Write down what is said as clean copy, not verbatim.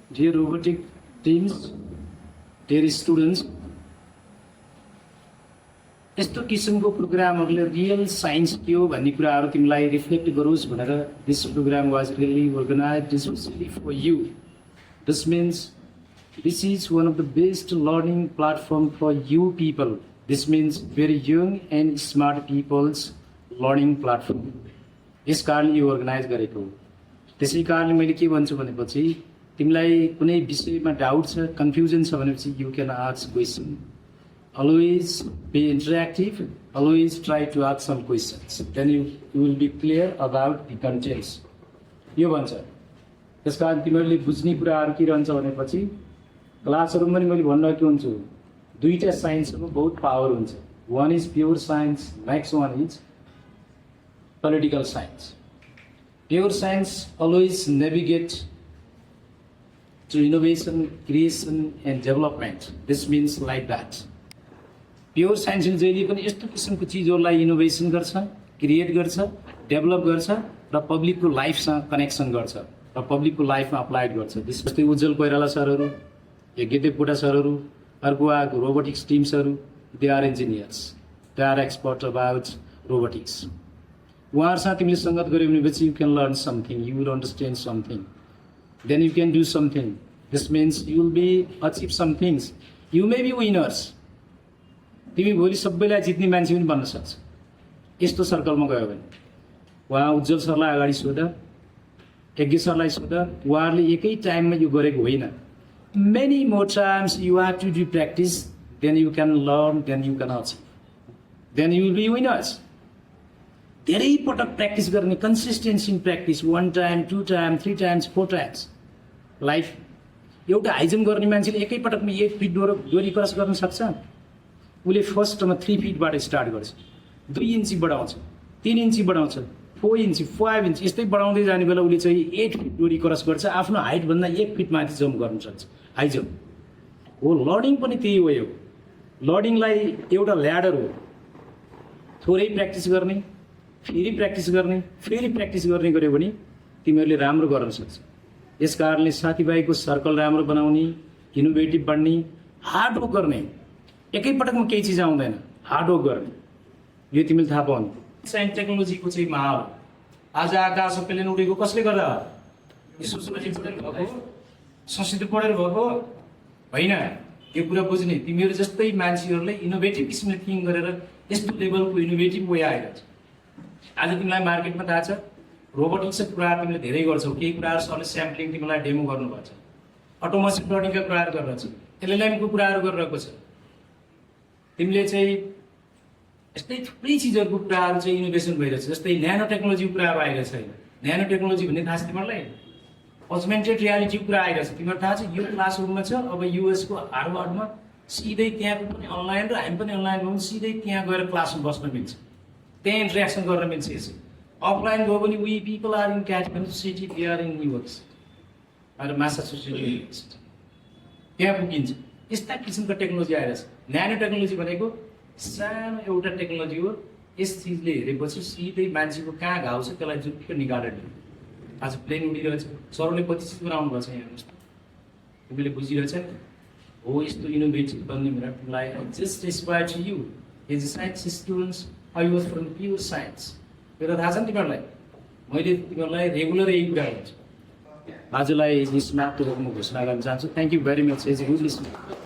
Dear robotic teams, dear students, यस्तो किसिमको प्रोग्रामहरूले real science के हो भन्ने कुराहरू तिमीलाई रिफ्लेक्ट गरोस् भनेर this program was really organized specially for you. This means this is one of the best learning platform for you people. This means very young and smart peoples learning platform. यस कारणले यो organise गरेको हो. त्यसै कारणले मैले के भन्छु भनेपछि तिमीलाई कुनै विषयमा डाउट छ, कन्फ्युजन छ भनेपछि you can ask question. Always be interactive, always try to ask some questions. Then you will be clear about the contents. यो भन्छ. त्यस कारण तिमीहरूले बुझ्ने कुराहरू के रहन्छ भनेपछि क्लासहरूमा पनि मैले भनिरहेको हुन्छु दुईटा साइन्समा बहुत पावर हुन्छ. One is pure science, next one is political science. Pure science always navigate to innovation, creation and development. This means like that. Pure साइन्सले जहिले पनि यस्तो किसिमको चिजहरूलाई इनोभेसन गर्छ, क्रिएट गर्छ, डेभलप गर्छ र पब्लिकको लाइफसँग कनेक्सन गर्छ र पब्लिकको लाइफमा अप्लाइड गर्छ. जस्तै उज्जवल कोइराला सरहरू, यज्ञदेव कोटा सरहरू, अर्को आएको रोबोटिक्स टिम्सहरू, they are engineers, they are expert about robotics. उहाँहरूसँग तिमीले सङ्गत गऱ्यो भनेपछि you can learn something, you will understand something, then you can do something. This means you will be achieve some things. You may be winners. तिमी भोलि सबैलाई जित्ने मान्छे पनि बन्न सक्छ यस्तो सर्कलमा गयो भने. उहाँ उज्जवल सरलाई अगाडि सोध, यज्ञ सरलाई सोध, उहाँहरूले एकै टाइममा यो गरेको होइन. Many more times you have to do practice, then you can learn, then you can achieve, then you will be winners. धेरै पटक प्र्याक्टिस गर्ने, consistency in practice, 1 time, 2 time, 3 times, 4 times. Life एउटा हाइजम्प गर्ने मान्छेले एकै पटकमा 1 fit डोरी cross गर्न सक्छ. उसले फर्स्टमा 3 फिटबाट स्टार्ट गर्छ, 2 इन्ची बढाउँछ, 3 इन्ची बढाउँछ, 4 इन्ची, 5 इन्ची, यस्तै बढाउँदै जाने बेला उसले चाहिँ 8 फिट डोरी क्रस गर्छ. आफ्नो हाइटभन्दा 1 फिट माथि जम्प गर्न सक्छ, हाई जम्प हो. लर्निङ पनि त्यही हो. लर्निङलाई एउटा ल्याडर हो. थोरै प्र्याक्टिस गर्ने, फेरि प्र्याक्टिस गर्ने, फेरि प्र्याक्टिस गर्ने गऱ्यो भने तिमीहरूले राम्रो गर्न सक्छ. यस कारणले साथीभाइको सर्कल राम्रो बनाउने, इनोभेटिभ बन्ने, हार्डवर्क गर्ने. एकै पटकमा केही चिज आउँदैन, हार्डवर्क गर्ने. यो तिमीले थाहा पाउनु. साइन्स टेक्नोलोजीको चाहिँ माहौल हो. आज आकाश सबैले उडेको कसले गर्दा? सोसियोलोजी पढेर भएको, संस्कृति पढेर भएको होइन. यो कुरा बुझ्ने तिमीहरू जस्तै मान्छेहरूले इनोभेटिभ किसिमले थिङ्क गरेर यस्तो लेभलको इनोभेटिभ वे आइरहेछ. आज तिमीलाई मार्केटमा थाहा छ रोबोटिक्सको कुराहरू तिमीले धेरै गर्छौ. केही कुराहरू सरले स्याम्पलिङ तिमीलाई डेमो गर्नुपर्छ. अटोमेसन लर्निङका कुराहरू गरिरहेछ, एलएलएमको कुराहरू गरिरहेको छ. तिमीले चाहिँ यस्तै थुप्रै चिजहरूको कुराहरू चाहिँ इनोभेसन भइरहेछ. जस्तै न्यानो टेक्नोलोजीको कुराहरू आइरहेछ. होइन, न्यानो टेक्नोलोजी भन्ने थाहा छ तिमीहरूलाई? अगमेन्टेड रियालिटीको कुरा आइरहेछ. तिमीहरू थाहा छ यो क्लासरुममा छ, अब युएसको हार्वर्डमा सिधै त्यहाँको पनि अनलाइन र हामी पनि अनलाइन भयौँ, सिधै त्यहाँ गएर क्लासमा बस्न मिल्छ, त्यहाँ इन्ट्रेक्सन गर्न मिल्छ. यसो अफलाइन गयो भने we people are in Kathmandu city, they are in New York र मासाचुसेट्स युनिभर्सिटी, त्यहाँ पुगिन्छ. यस्ता किसिमको टेक्नोलोजी आइरहेछ. न्यानो टेक्नोलोजी भनेको सानो एउटा टेक्नोलोजी हो. यस चिजले हेरेपछि सिधै मान्छेको कहाँ घाउ छ त्यसलाई जुटुक्क निकालेर दिनु. आज प्लेन उडिरहेछ, सरले कति चिज बनाउनु भएको छ यहाँ हेर्नुहोस्. तिमीले बुझिरहेछ नि हो. यस्तो इनोभेटिभ बन्ने भनेर तिमीलाई just aspire to you as a science students. I was from pure science. यो त थाहा छ नि तिमीहरूलाई. मैले तिमीहरूलाई रेगुलर यही कुरा गर्छु. आजलाई समाप्त गर्न म घोषणा गर्न चाहन्छु. Thank you very much as a good listener.